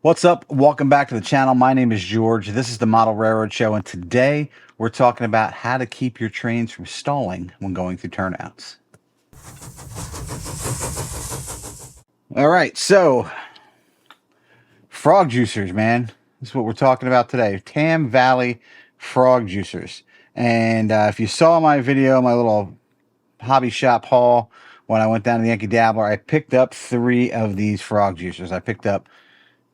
What's up? Welcome back to the channel. My name is George. This is the Model Railroad Show, and today we're talking about how to keep your trains from stalling when going through turnouts. All right, so frog juicers, man. This is what we're talking about today. Tam Valley frog juicers. And if you saw my video, my little hobby shop haul, when I went down to the Yankee Dabbler, I picked up 3 of these frog juicers. I picked up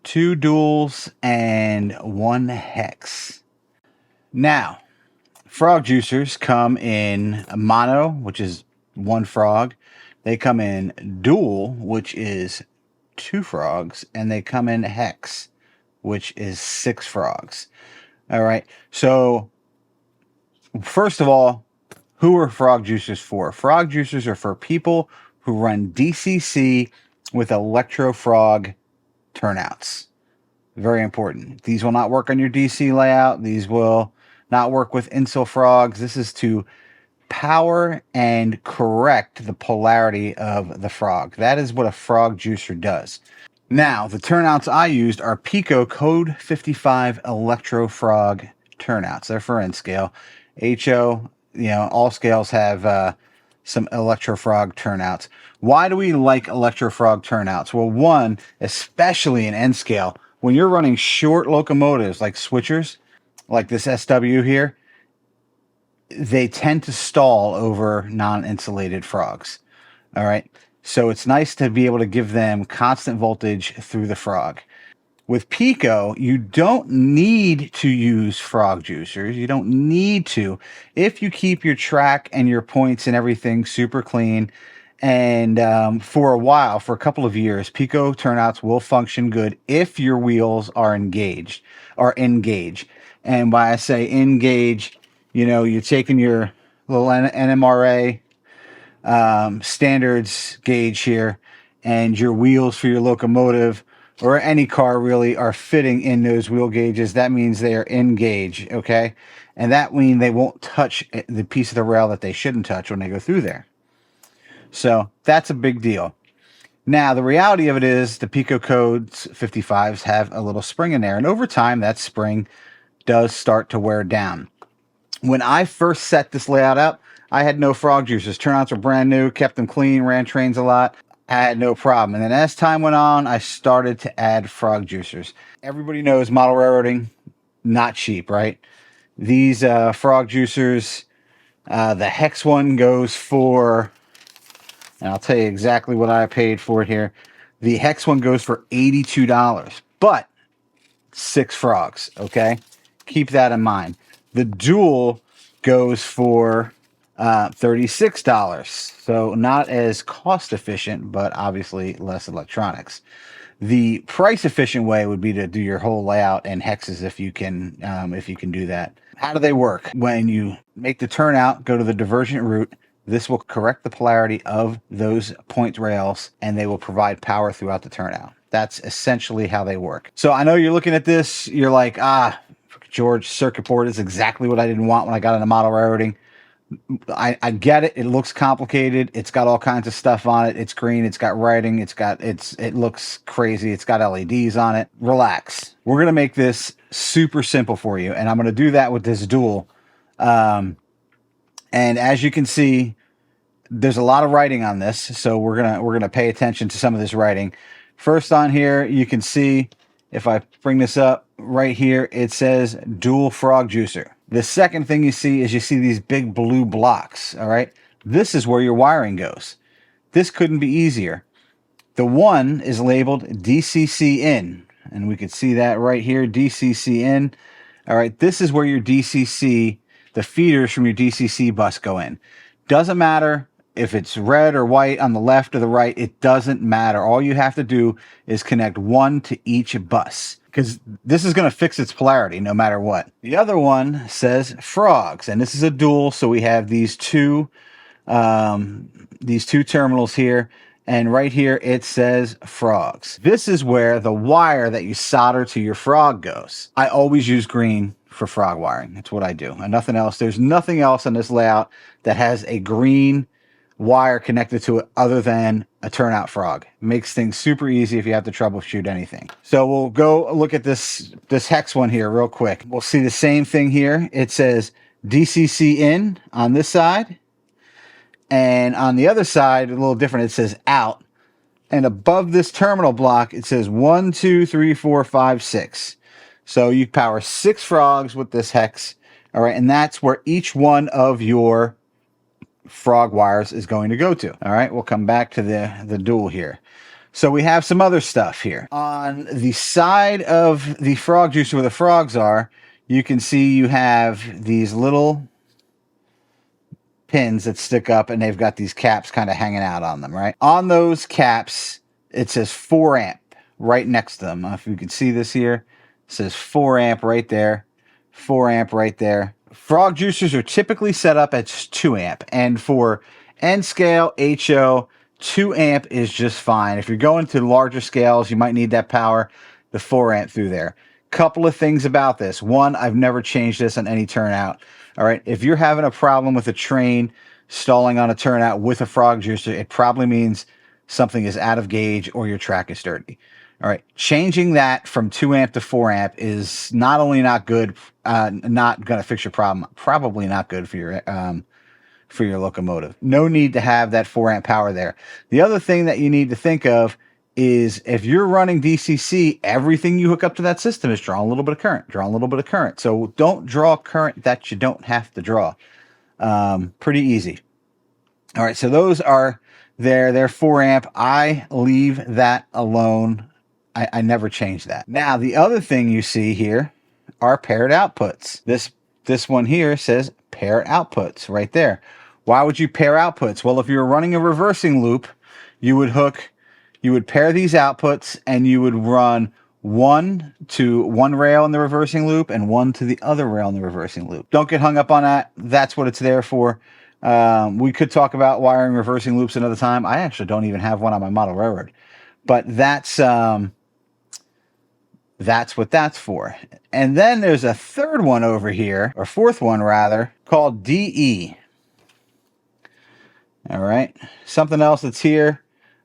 2 duals and 1 hex. Now, frog juicers come in mono, which is 1 frog. They come in dual, which is 2 frogs, and they come in hex, which is 6 frogs. All right. So, first of all, who are frog juicers for? Frog juicers are for people who run DCC with electro frog turnouts. Very important. These will not work on your DC layout. These will not work with insul frogs. This is to power and correct the polarity of the frog. That is what a frog juicer does. Now, the turnouts I used are Pico Code 55 Electro Frog turnouts. They're for N scale. HO, all scales have some Electro Frog turnouts. Why do we like Electro Frog turnouts? Well, one, especially in N scale, when you're running short locomotives like switchers, like this SW here, they tend to stall over non-insulated frogs. All right. So it's nice to be able to give them constant voltage through the frog. With Pico, you don't need to use frog juicers. You don't need to. If you keep your track and your points and everything super clean, and for a while, for a couple of years, Pico turnouts will function good if your wheels are engaged or engage. And by I say engage, you're taking your little NMRA standards gauge here, and your wheels for your locomotive or any car really are fitting in those wheel gauges. That means they are engaged, okay? And that means they won't touch the piece of the rail that they shouldn't touch when they go through there. So that's a big deal. Now, the reality of it is the Pico Codes 55s have a little spring in there, and over time that spring does start to wear down. When I first set this layout up, I had no frog juicers. Turnouts were brand new, kept them clean, ran trains a lot. I had no problem. And then as time went on, I started to add frog juicers. Everybody knows model railroading, not cheap, right? These frog juicers, the hex one goes for, and I'll tell you exactly what I paid for it here. The hex one goes for $82, but 6 frogs, okay? Keep that in mind. The dual goes for $36. So not as cost efficient, but obviously less electronics. The price efficient way would be to do your whole layout and hexes if you can do that. How do they work? When you make the turnout, go to the divergent route. This will correct the polarity of those point rails, and they will provide power throughout the turnout. That's essentially how they work. So I know you're looking at this, you're like, George, circuit board is exactly what I didn't want when I got into model railroading. I get it. It looks complicated. It's got all kinds of stuff on it. It's green. It's got writing. It looks crazy. It's got LEDs on it. Relax. We're going to make this super simple for you. And I'm going to do that with this dual. And as you can see, there's a lot of writing on this. So we're going to pay attention to some of this writing. First on here, you can see, if I bring this up right here, it says dual frog juicer. The second thing you see is these big blue blocks, all right? This is where your wiring goes. This couldn't be easier. The one is labeled DCC in, and we could see that right here, DCC in. All right, this is where your DCC, the feeders from your DCC bus go in. Doesn't matter if it's red or white on the left or the right, it doesn't matter. All you have to do is connect one to each bus, because this is going to fix its polarity no matter what. The other one says frogs, and this is a dual, so we have these two terminals here, and right here it says frogs. This is where the wire that you solder to your frog goes. I always use green for frog wiring. That's what I do, and nothing else. There's nothing else on this layout that has a green wire connected to it other than a turnout frog. Makes things super easy if you have to troubleshoot anything. So we'll go look at this hex one here real quick. We'll see the same thing here. It says DCC in on this side, and on the other side, a little different, it says out. And above this terminal block, it says 1, 2, 3, 4, 5, 6. So you power 6 frogs with this hex. All right, and that's where each one of your frog wires is going to go to. All right, we'll come back to the dual here. So we have some other stuff here. On the side of the frog juicer where the frogs are, you can see you have these little pins that stick up, and they've got these caps kind of hanging out on them, right? On those caps, it says 4 amp right next to them. If you can see this here, it says 4 amp right there, 4 amp right there. Frog juicers are typically set up at 2 amp, and for N scale, HO, 2 amp is just fine. If you're going to larger scales, you might need that power, the 4 amp through there. Couple of things about this. One, I've never changed this on any turnout. All right, if you're having a problem with a train stalling on a turnout with a frog juicer, it probably means something is out of gauge or your track is dirty. All right, changing that from 2 amp to 4 amp is not only not good, not going to fix your problem, probably not good for your locomotive. No need to have that 4 amp power there. The other thing that you need to think of is if you're running DCC, everything you hook up to that system is drawing a little bit of current, drawing a little bit of current. So don't draw current that you don't have to draw. Pretty easy. All right, so those are there. They're 4 amp. I leave that alone. I never change that. Now, the other thing you see here are paired outputs. This one here says pair outputs right there. Why would you pair outputs? Well, if you were running a reversing loop, you would pair these outputs, and you would run one to one rail in the reversing loop and one to the other rail in the reversing loop. Don't get hung up on that. That's what it's there for. We could talk about wiring reversing loops another time. I actually don't even have one on my model railroad, but that's what that's for. And then there's a third one over here, or fourth one rather, called DE. All right, something else that's here.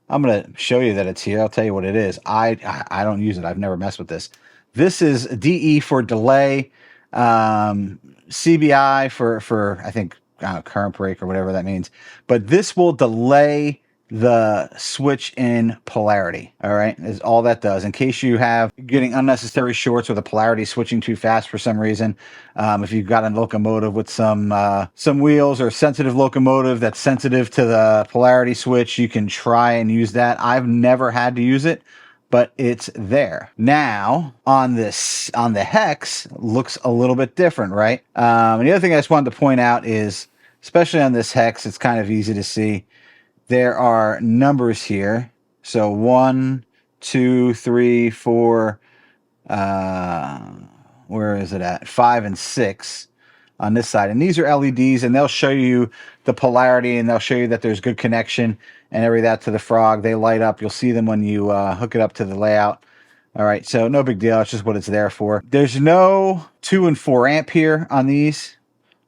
I'm going to show you that it's here. I'll tell you what it is. I don't use it. I've never messed with this. This is DE for delay, CBI for I think current break or whatever that means. But this will delay the switch in polarity. All right, is all that does. In case you have getting unnecessary shorts or the polarity switching too fast for some reason, if you've got a locomotive with some wheels or a sensitive locomotive that's sensitive to the polarity switch, you can try and use that. I've never had to use it, but it's there. Now on the hex, looks a little bit different, right? And the other thing I just wanted to point out is, especially on this hex, it's kind of easy to see. There are numbers here. So 1, 2, 3, 4, where is it at? 5 and 6 on this side. And these are LEDs, and they'll show you the polarity, and they'll show you that there's good connection and every that to the frog. They light up. You'll see them when you hook it up to the layout. All right, so no big deal. It's just what it's there for. There's no 2 and 4 amp here on this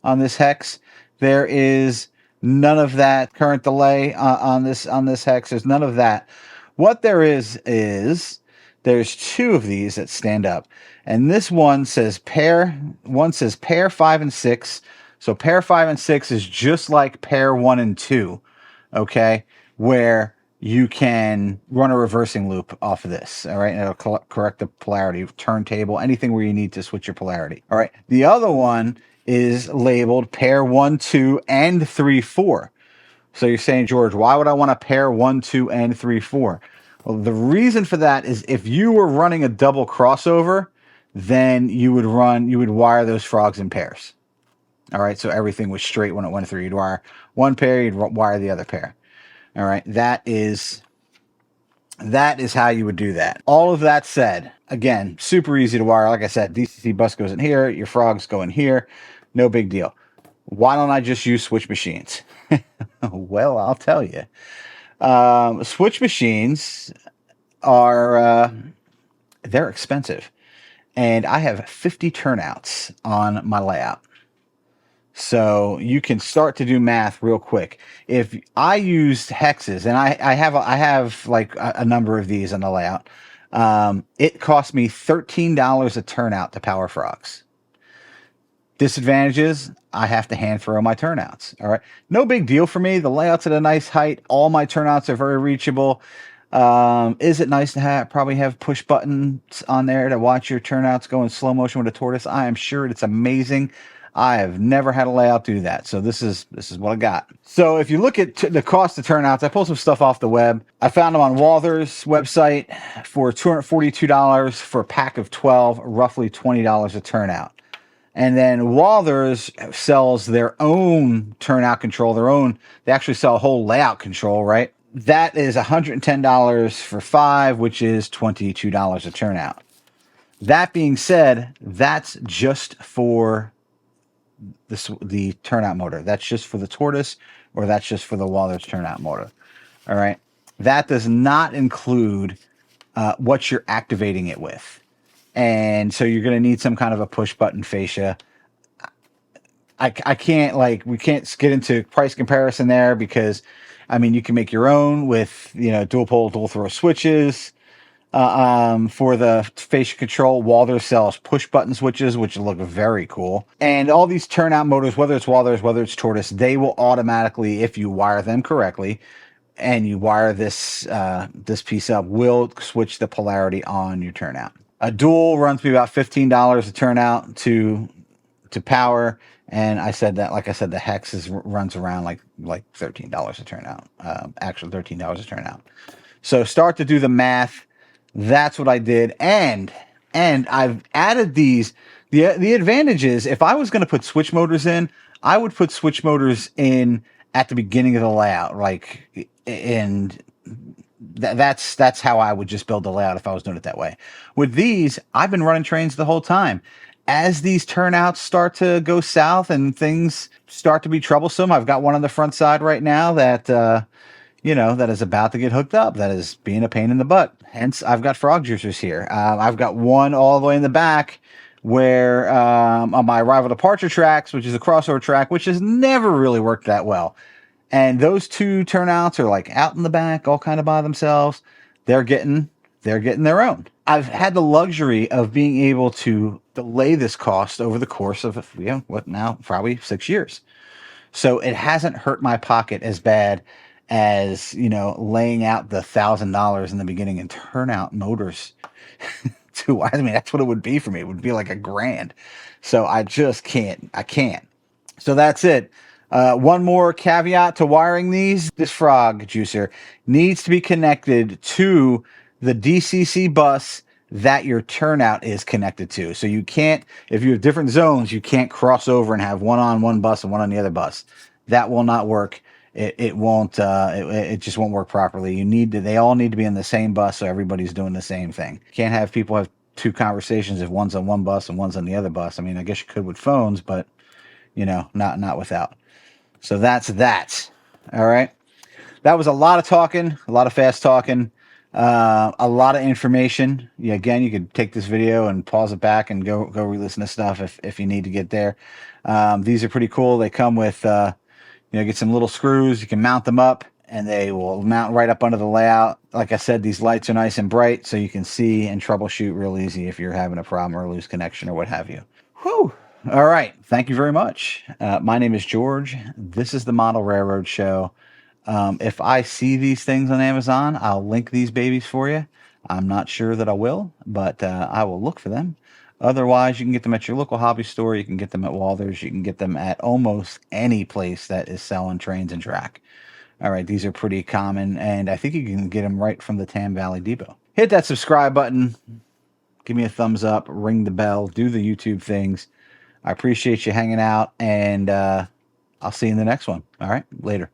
hex. There is none of that current delay on this hex. There's none of that. What there is there's 2 of these that stand up, and this one says pair 5 and 6. So pair 5 and 6 is just like pair 1 and 2, okay, where you can run a reversing loop off of this. All right, and it'll correct the polarity, turntable, anything where you need to switch your polarity. All right, the other one is labeled pair 1, 2, and 3, 4. So you're saying, George, why would I want to pair 1, 2, and 3, 4? Well, the reason for that is if you were running a double crossover, then you would wire those frogs in pairs. All right, so everything was straight when it went through. You'd wire one pair, you'd wire the other pair. All right, that is how you would do that. All of that said, again, super easy to wire. Like I said, DCC bus goes in here, your frogs go in here. No big deal. Why don't I just use switch machines? Well, I'll tell you. Switch machines are they're expensive, and I have 50 turnouts on my layout. So you can start to do math real quick. If I used hexes, and I have like a number of these on the layout, it cost me $13 a turnout to power frogs. Disadvantages, I have to hand throw my turnouts. All right. No big deal for me. The layout's at a nice height. All my turnouts are very reachable. Is it nice to probably have push buttons on there to watch your turnouts go in slow motion with a tortoise? I am sure it's amazing. I have never had a layout do that. So this is what I got. So if you look at the cost of turnouts, I pulled some stuff off the web. I found them on Walther's website for $242 for a pack of 12, roughly $20 a turnout. And then Walther's sells their own turnout control, they actually sell a whole layout control, right? That is $110 for 5, which is $22 a turnout. That being said, that's just for the turnout motor. That's just for the tortoise, or that's just for the Walther's turnout motor. All right. That does not include what you're activating it with. And so you're going to need some kind of a push button fascia. I can't, like, we can't get into price comparison there because, I mean, you can make your own with, dual pole, dual throw switches. For the fascia control, Walther sells push button switches, which look very cool. And all these turnout motors, whether it's Walther's, whether it's Tortoise, they will automatically, if you wire them correctly, and you wire this piece up, will switch the polarity on your turnout. A dual runs me about $15 a turnout to power, and I said that, like I said, the hex runs around like $13 a turnout. Actually, $13 a turnout. So start to do the math. That's what I did, and I've added these. The advantage is, if I was going to put switch motors in, I would put switch motors in at the beginning of the layout, and that's how I would just build the layout if I was doing it that way. With these, I've been running trains the whole time. As these turnouts start to go south and things start to be troublesome, I've got one on the front side right now that that is about to get hooked up. That is being a pain in the butt. Hence, I've got frog juicers here. I've got one all the way in the back where on my arrival departure tracks, which is a crossover track, which has never really worked that well. And those two turnouts are like out in the back, all kind of by themselves. They're getting their own. I've had the luxury of being able to delay this cost over the course of probably 6 years. So it hasn't hurt my pocket as bad as, laying out the $1,000 in the beginning in turnout motors. That's what it would be for me. It would be like $1,000. So I just can't. I can't. So that's it. One more caveat to wiring these. This frog juicer needs to be connected to the DCC bus that your turnout is connected to. So you can't, if you have different zones, you can't cross over and have one on one bus and one on the other bus. That will not work. It won't, it just won't work properly. They all need to be in the same bus, so everybody's doing the same thing. Can't have people have two conversations if one's on one bus and one's on the other bus. I mean, I guess you could with phones, but not without. So that's that. All right. That was a lot of talking, a lot of fast talking, a lot of information. Again, you could take this video and pause it back and go re-listen to stuff if you need to get there. These are pretty cool. They come with, get some little screws. You can mount them up, and they will mount right up under the layout. Like I said, these lights are nice and bright, so you can see and troubleshoot real easy if you're having a problem or a loose connection or what have you. Whew. All right. Thank you very much. My name is George. This is the Model Railroad Show. If I see these things on Amazon, I'll link these babies for you. I'm not sure that I will, but I will look for them. Otherwise, you can get them at your local hobby store. You can get them at Walther's. You can get them at almost any place that is selling trains and track. All right, these are pretty common, and I think you can get them right from the Tam Valley Depot. Hit that subscribe button. Give me a thumbs up. Ring the bell. Do the YouTube things. I appreciate you hanging out, and I'll see you in the next one. All right, later.